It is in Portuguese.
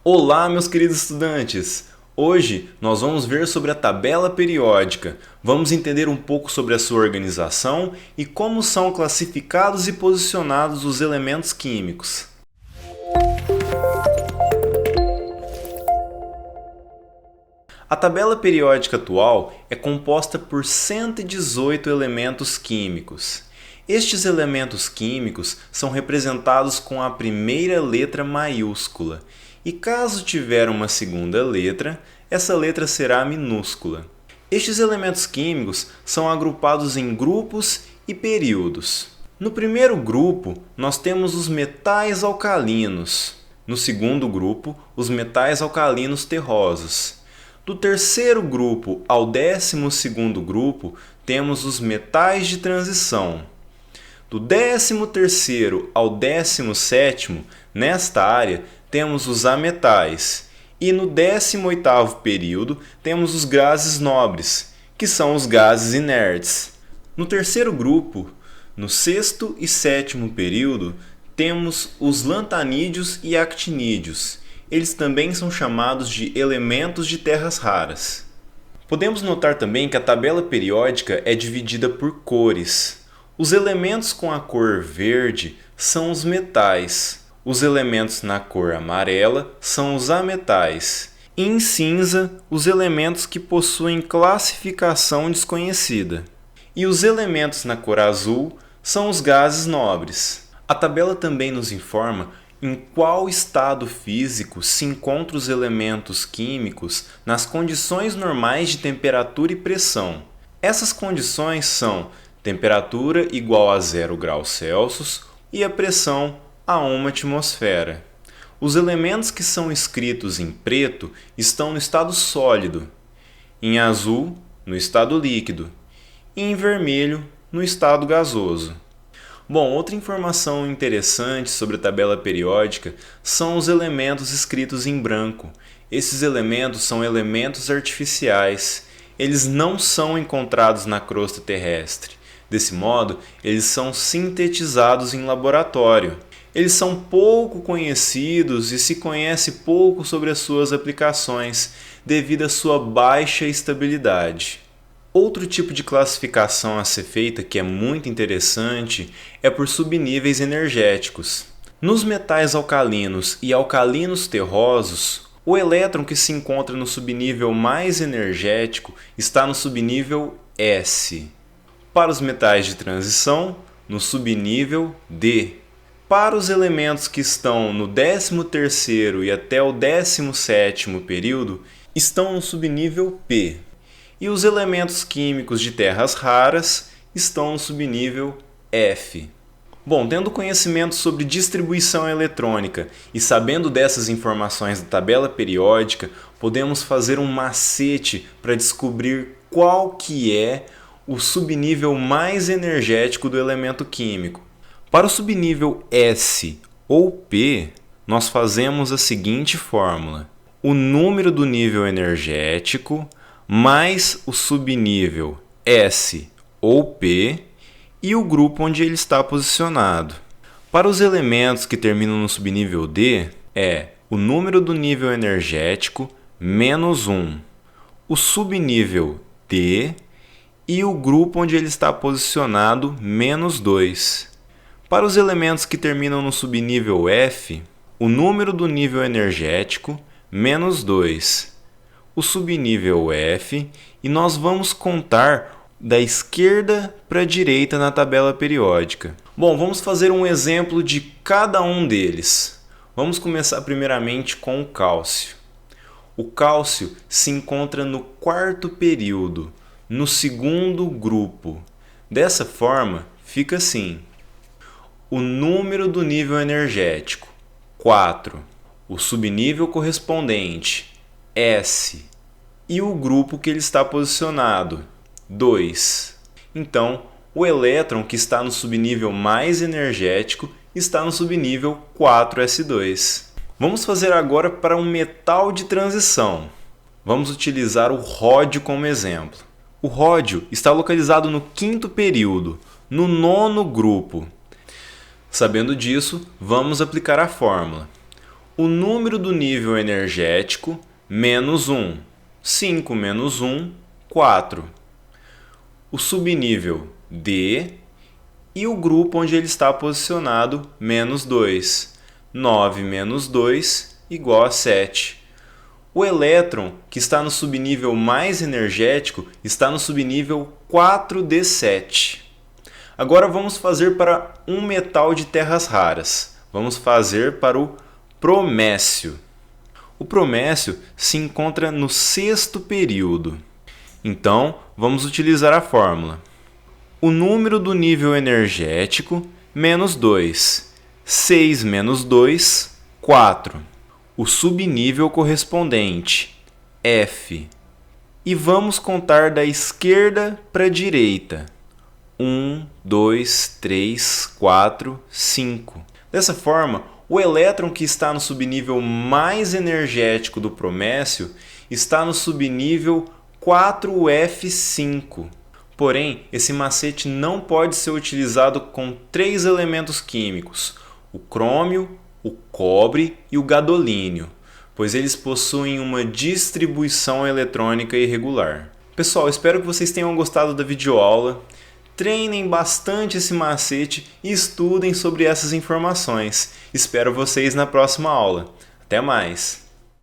Olá, meus queridos estudantes! Hoje nós vamos ver sobre a tabela periódica. Vamos entender um pouco sobre a sua organização e como são classificados e posicionados os elementos químicos. A tabela periódica atual é composta por 118 elementos químicos. Estes elementos químicos são representados com a primeira letra maiúscula. E caso tiver uma segunda letra, essa letra será minúscula. Estes elementos químicos são agrupados em grupos e períodos. No primeiro grupo, nós temos os metais alcalinos. No segundo grupo, os metais alcalinos terrosos. Do terceiro grupo ao 12º grupo, temos os metais de transição. Do 13º ao 17º, nesta área, temos os ametais. E no 18º período, temos os gases nobres, que são os gases inertes. No terceiro grupo, no 6º e 7º período, temos os lantanídeos e actinídeos. Eles também são chamados de elementos de terras raras. Podemos notar também que a tabela periódica é dividida por cores. Os elementos com a cor verde são os metais. Os elementos na cor amarela são os ametais. E em cinza, os elementos que possuem classificação desconhecida. E os elementos na cor azul são os gases nobres. A tabela também nos informa em qual estado físico se encontram os elementos químicos nas condições normais de temperatura e pressão. Essas condições são temperatura igual a 0 graus Celsius e a pressão a 1 atmosfera. Os elementos que são escritos em preto estão no estado sólido, em azul, no estado líquido, e em vermelho, no estado gasoso. Bom, outra informação interessante sobre a tabela periódica são os elementos escritos em branco. Esses elementos são elementos artificiais. Eles não são encontrados na crosta terrestre. Desse modo, eles são sintetizados em laboratório. Eles são pouco conhecidos e se conhece pouco sobre as suas aplicações, devido à sua baixa estabilidade. Outro tipo de classificação a ser feita, que é muito interessante, é por subníveis energéticos. Nos metais alcalinos e alcalinos terrosos, o elétron que se encontra no subnível mais energético está no subnível S. Para os metais de transição, no subnível D. Para os elementos que estão no 13º e até o 17º período, estão no subnível P. E os elementos químicos de terras raras estão no subnível F. Bom, tendo conhecimento sobre distribuição eletrônica e sabendo dessas informações da tabela periódica, podemos fazer um macete para descobrir qual que é o subnível mais energético do elemento químico. Para o subnível S ou P, nós fazemos a seguinte fórmula: o número do nível energético mais o subnível S ou P e o grupo onde ele está posicionado. Para os elementos que terminam no subnível D, é o número do nível energético menos 1, o subnível D e o grupo onde ele está posicionado menos 2. Para os elementos que terminam no subnível F, o número do nível energético menos 2, o subnível F, e nós vamos contar da esquerda para a direita na tabela periódica. Bom, vamos fazer um exemplo de cada um deles. Vamos começar primeiramente com o cálcio. O cálcio se encontra no 4º período, no 2º grupo. Dessa forma, fica assim: o número do nível energético, 4. O subnível correspondente, S. E o grupo que ele está posicionado, 2. Então, o elétron que está no subnível mais energético está no subnível 4s2. Vamos fazer agora para um metal de transição. Vamos utilizar o ródio como exemplo. O ródio está localizado no 5º período, no 9º grupo. Sabendo disso, vamos aplicar a fórmula. o número do nível energético, menos 1. 5 menos 1, 4. O subnível D e o grupo onde ele está posicionado, menos 2. 9 menos 2 igual a 7. O elétron, que está no subnível mais energético, está no subnível 4d7. Agora vamos fazer para um metal de terras raras. Vamos fazer para o promécio. O promécio se encontra no sexto período. Então, vamos utilizar a fórmula. O número do nível energético, menos 2. 6 menos 2, 4. O subnível correspondente, F. E vamos contar da esquerda para a direita. 1, 2, 3, 4, 5. Dessa forma, o elétron que está no subnível mais energético do promécio está no subnível 4F5. Porém, esse macete não pode ser utilizado com 3 elementos químicos, o crômio, o cobre e o gadolínio, pois eles possuem uma distribuição eletrônica irregular. Pessoal, espero que vocês tenham gostado da videoaula. Treinem bastante esse macete e estudem sobre essas informações. Espero vocês na próxima aula. Até mais!